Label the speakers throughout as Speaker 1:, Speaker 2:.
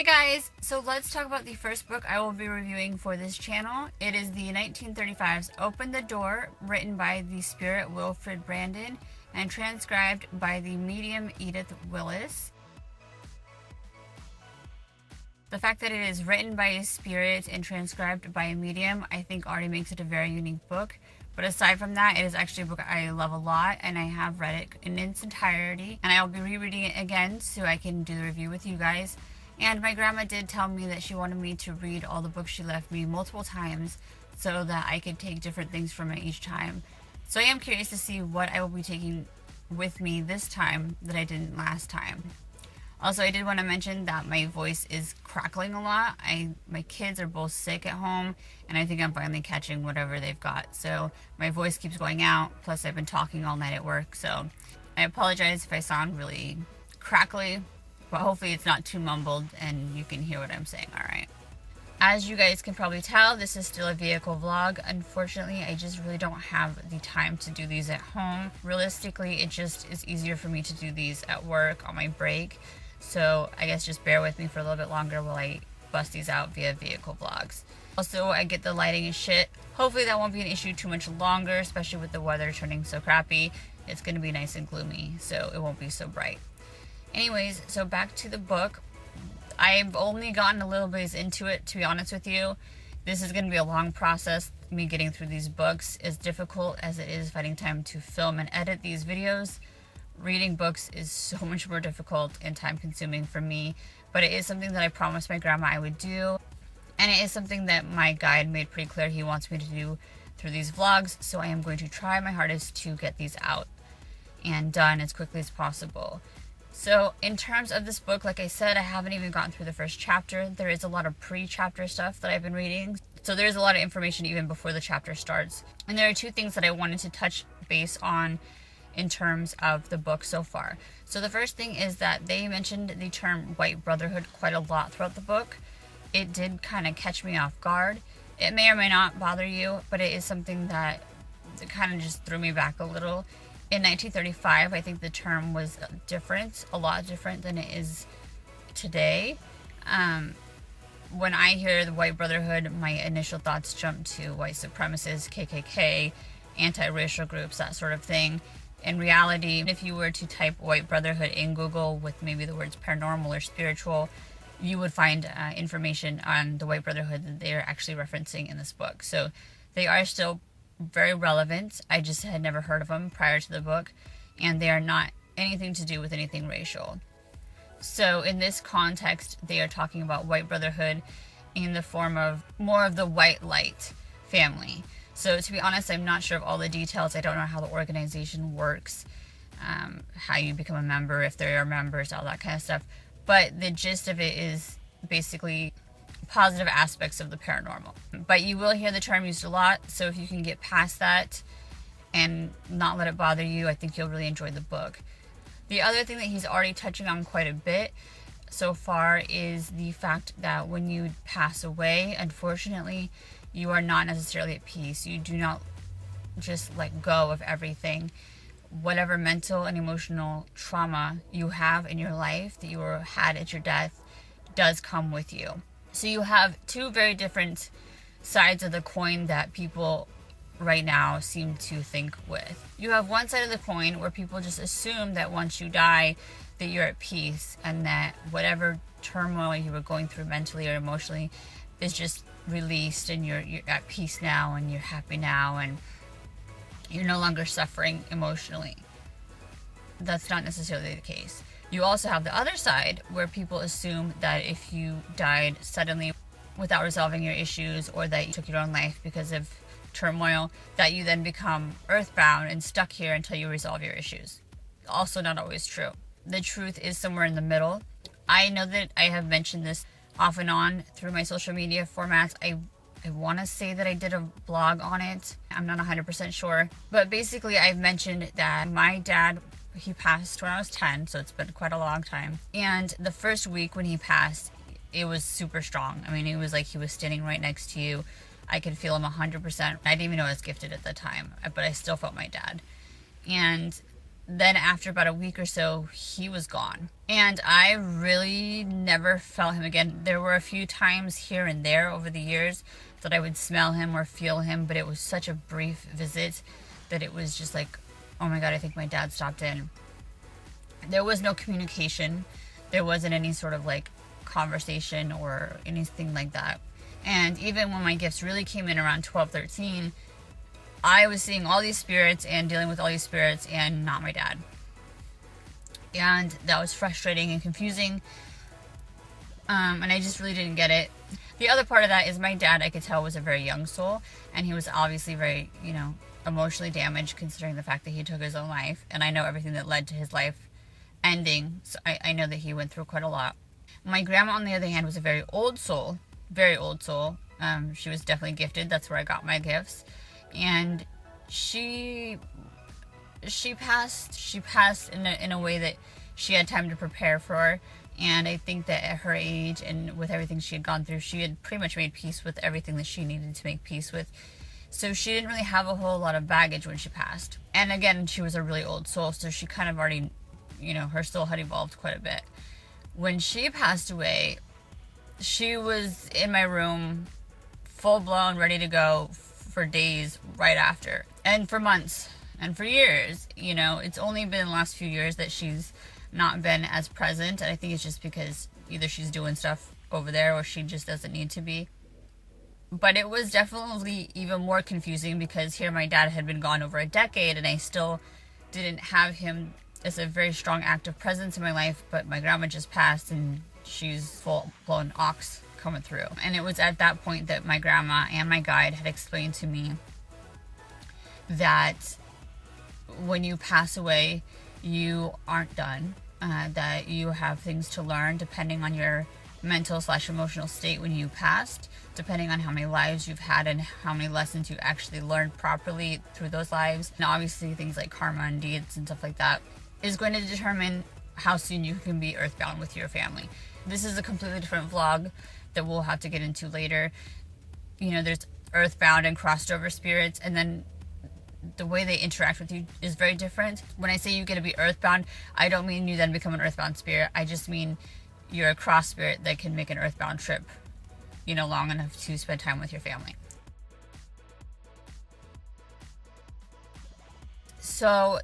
Speaker 1: Hey guys, so let's talk about the first book I will be reviewing for this channel. It is the 1935's Open the Door, written by the spirit Wilfred Brandon and transcribed by the medium Edith Willis. The fact that it is written by a spirit and transcribed by a medium, I think already makes it a very unique book. But aside from that, it is actually a book I love a lot, and I have read it in its entirety, and I will be rereading it again so I can do the review with you guys. And my grandma did tell me that she wanted me to read all the books she left me multiple times so that I could take different things from it each time. So I am curious to see what I will be taking with me this time that I didn't last time. Also, I did want to mention that my voice is crackling a lot. My kids are both sick at home, and I think I'm finally catching whatever they've got. So my voice keeps going out, plus I've been talking all night at work. So I apologize if I sound really crackly, but hopefully it's not too mumbled and you can hear what I'm saying, alright? As you guys can probably tell, this is still a vehicle vlog. Unfortunately, I just really don't have the time to do these at home. Realistically, it just is easier for me to do these at work on my break. So I guess just bear with me for a little bit longer while I bust these out via vehicle vlogs. Also, I get the lighting and shit. Hopefully that won't be an issue too much longer, especially with the weather turning so crappy. It's going to be nice and gloomy, so it won't be so bright. Anyways, so back to the book. I've only gotten a little bit into it, to be honest with you. This is going to be a long process, me getting through these books. As difficult as it is finding time to film and edit these videos, reading books is so much more difficult and time consuming for me. But it is something that I promised my grandma I would do. And it is something that my guide made pretty clear he wants me to do through these vlogs. So I am going to try my hardest to get these out and done as quickly as possible. So in terms of this book, like I said, I haven't even gotten through the first chapter. There is a lot of pre-chapter stuff that I've been reading. So there's a lot of information even before the chapter starts. And there are two things that I wanted to touch base on in terms of the book so far. So the first thing is that they mentioned the term white brotherhood quite a lot throughout the book. It did kind of catch me off guard. It may or may not bother you, but it is something that kind of just threw me back a little. In 1935, I think the term was different, a lot different than it is today. When I hear the White Brotherhood, my initial thoughts jump to white supremacists, KKK, anti-racial groups, that sort of thing. In reality, if you were to type White Brotherhood in Google with maybe the words paranormal or spiritual, you would find information on the White Brotherhood that they are actually referencing in this book. So they are still very relevant. I just had never heard of them prior to the book, and they are not anything to do with anything racial. So in this context, they are talking about white brotherhood in the form of more of the white light family. So to be honest, I'm not sure of all the details. I don't know how the organization works, how you become a member, if there are members, all that kind of stuff. But the gist of it is basically positive aspects of the paranormal. But you will hear the term used a lot, so if you can get past that and not let it bother you, I think you'll really enjoy the book. The other thing that he's already touching on quite a bit so far is the fact that when you pass away, unfortunately, you are not necessarily at peace. You do not just let go of everything. Whatever mental and emotional trauma you have in your life that you had at your death does come with you. So you have two very different sides of the coin that people right now seem to think with. You have one side of the coin where people just assume that once you die that you're at peace and that whatever turmoil you were going through mentally or emotionally is just released and you're at peace now and you're happy now and you're no longer suffering emotionally. That's not necessarily the case. You also have the other side where people assume that if you died suddenly without resolving your issues or that you took your own life because of turmoil, that you then become earthbound and stuck here until you resolve your issues. Also not always true. The truth is somewhere in the middle. I know that I have mentioned this off and on through my social media formats. I want to say that I did a blog on it. I'm not 100% sure. But basically I've mentioned that my dad, he passed when I was 10, so it's been quite a long time. And the first week when he passed, it was super strong. I mean, it was like he was standing right next to you. I could feel him 100%. I didn't even know I was gifted at the time, but I still felt my dad. And then after about a week or so, he was gone. And I really never felt him again. There were a few times here and there over the years that I would smell him or feel him, but it was such a brief visit that it was just like, oh my God, I think my dad stopped in. There was no communication. There wasn't any sort of like conversation or anything like that. And even when my gifts really came in around 12, 13, I was seeing all these spirits and dealing with all these spirits and not my dad. And that was frustrating and confusing. And I just really didn't get it. The other part of that is my dad, I could tell, was a very young soul. And he was obviously very, emotionally damaged considering the fact that he took his own life. And I know everything that led to his life ending. So I know that he went through quite a lot. My grandma, on the other hand, was a very old soul. Very old soul. She was definitely gifted. That's where I got my gifts. And she passed in a way that she had time to prepare for. And I think that at her age and with everything she had gone through, she had pretty much made peace with everything that she needed to make peace with. So she didn't really have a whole lot of baggage when she passed. And again, she was a really old soul, so she kind of already, her soul had evolved quite a bit. When she passed away, she was in my room, full blown, ready to go for days right after. And for months and for years. It's only been the last few years that she's not been as present. And I think it's just because either she's doing stuff over there or she just doesn't need to be. But it was definitely even more confusing because here my dad had been gone over a decade and I still didn't have him as a very strong active presence in my life. But my grandma just passed and she's full-blown ox coming through. And it was at that point that my grandma and my guide had explained to me that when you pass away, you aren't done, that you have things to learn depending on your mental/emotional state when you passed, depending on how many lives you've had and how many lessons you actually learned properly through those lives. And obviously things like karma and deeds and stuff like that is going to determine how soon you can be earthbound with your family. This is a completely different vlog that we'll have to get into later. There's earthbound and crossed over spirits, and then the way they interact with you is very different. When I say you get to be earthbound, I don't mean you then become an earthbound spirit. I just mean you're a cross spirit that can make an earthbound trip, long enough to spend time with your family. So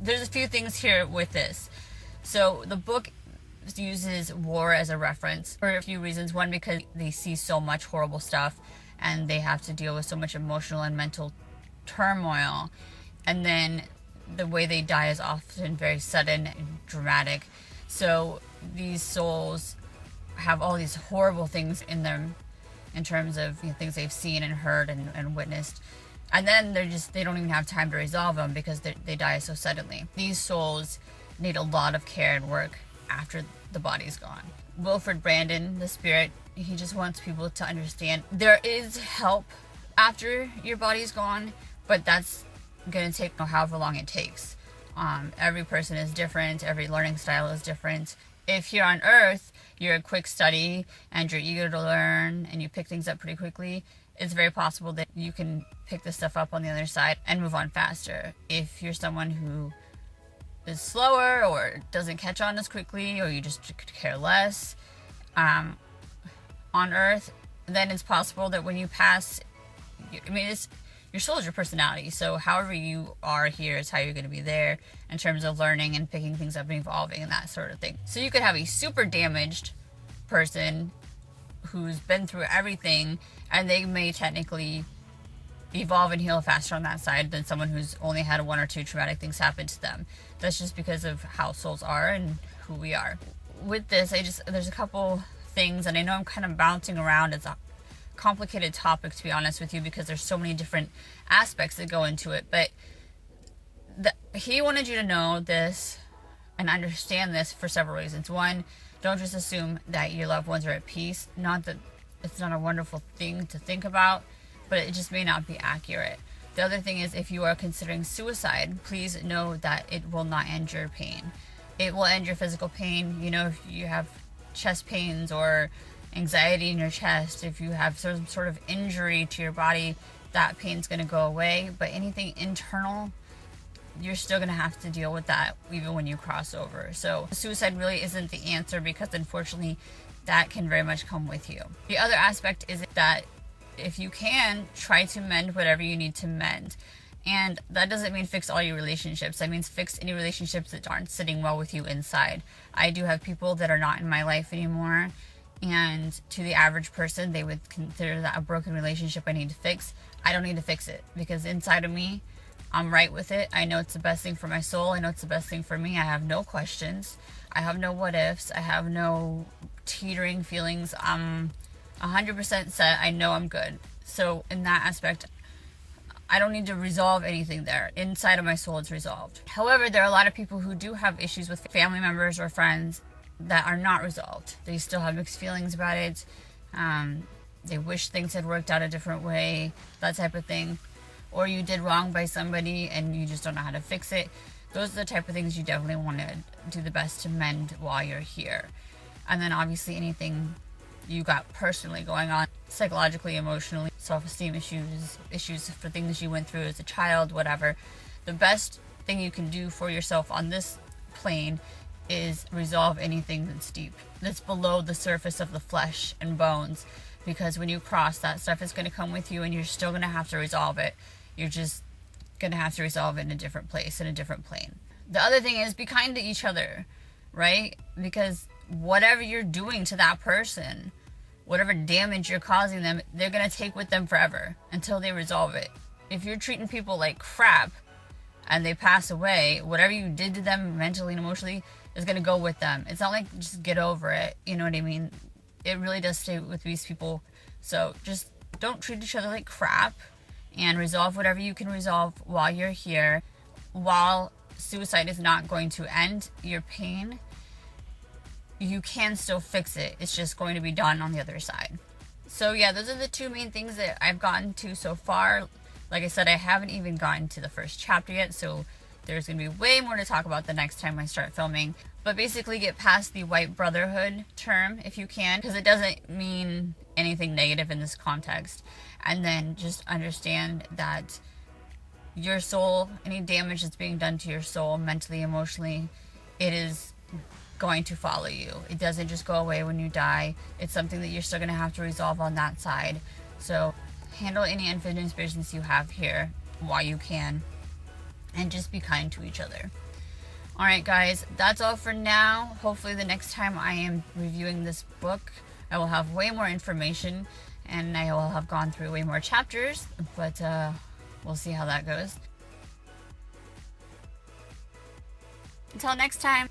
Speaker 1: there's a few things here with this. So the book uses war as a reference for a few reasons. One, because they see so much horrible stuff and they have to deal with so much emotional and mental turmoil. And then the way they die is often very sudden and dramatic. So these souls have all these horrible things in them in terms of things they've seen and heard and witnessed. And then they don't even have time to resolve them because they die so suddenly. These souls need a lot of care and work after the body's gone. Wilfred Brandon, the spirit, he just wants people to understand there is help after your body's gone, but that's going to take however long it takes. Every person is different. Every learning style is different. If here on Earth, you're a quick study and you're eager to learn and you pick things up pretty quickly, it's very possible that you can pick this stuff up on the other side and move on faster. If you're someone who is slower or doesn't catch on as quickly, or you just care less on Earth, then it's possible that when you pass, your soul is your personality. So however you are here is how you're going to be there in terms of learning and picking things up and evolving and that sort of thing. So you could have a super damaged person who's been through everything, and they may technically evolve and heal faster on that side than someone who's only had one or two traumatic things happen to them. That's just because of how souls are and who we are. With this, there's a couple things, and I know I'm kind of bouncing around. It's a complicated topic, to be honest with you, because there's so many different aspects that go into it. But he wanted you to know this and understand this for several reasons. One, don't just assume that your loved ones are at peace. Not that it's not a wonderful thing to think about, but it just may not be accurate. The other thing is, if you are considering suicide, please know that it will not end your pain. It will end your physical pain. If you have chest pains or anxiety in your chest, if you have some sort of injury to your body that pain's going to go away. But anything internal, you're still going to have to deal with that even when you cross over. So suicide really isn't the answer, because unfortunately that can very much come with you. The other aspect is that if you can, try to mend whatever you need to mend. And that doesn't mean fix all your relationships. That means fix any relationships that aren't sitting well with you inside. I do have people that are not in my life anymore, and to the average person, they would consider that a broken relationship I need to fix. I don't need to fix it, because inside of me, I'm right with it. I know it's the best thing for my soul. I know it's the best thing for me. I have no questions. I have no what ifs. I have no teetering feelings. I'm 100% set. I know I'm good. So in that aspect, I don't need to resolve anything there. Inside of my soul, it's resolved. However, there are a lot of people who do have issues with family members or friends that are not resolved. They still have mixed feelings about it. They wish things had worked out a different way, that type of thing. Or you did wrong by somebody and you just don't know how to fix it. Those are the type of things you definitely want to do the best to mend while you're here. And then obviously anything you got personally going on, psychologically, emotionally, self-esteem issues for things you went through as a child, whatever. The best thing you can do for yourself on this plane is resolve anything that's deep, that's below the surface of the flesh and bones. Because when you cross, that stuff is going to come with you and you're still going to have to resolve it. You're just going to have to resolve it in a different place, in a different plane. The other thing is be kind to each other, right? Because whatever you're doing to that person, whatever damage you're causing them, they're going to take with them forever until they resolve it. If you're treating people like crap and they pass away, whatever you did to them mentally and emotionally is going to go with them. It's not like just get over it. You know what I mean? It really does stay with these people. So just don't treat each other like crap and resolve whatever you can resolve while you're here. While suicide is not going to end your pain, you can still fix it. It's just going to be done on the other side. So yeah, those are the two main things that I've gotten to so far. Like I said, I haven't even gotten to the first chapter yet, so there's going to be way more to talk about the next time I start filming. But basically get past the white brotherhood term if you can, because it doesn't mean anything negative in this context. And then just understand that your soul, any damage that's being done to your soul, mentally, emotionally, it is going to follow you. It doesn't just go away when you die. It's something that you're still going to have to resolve on that side. So handle any unfinished business you have here while you can, and just be kind to each other. Alright guys, that's all for now. Hopefully the next time I am reviewing this book, I will have way more information and I will have gone through way more chapters, but we'll see how that goes. Until next time.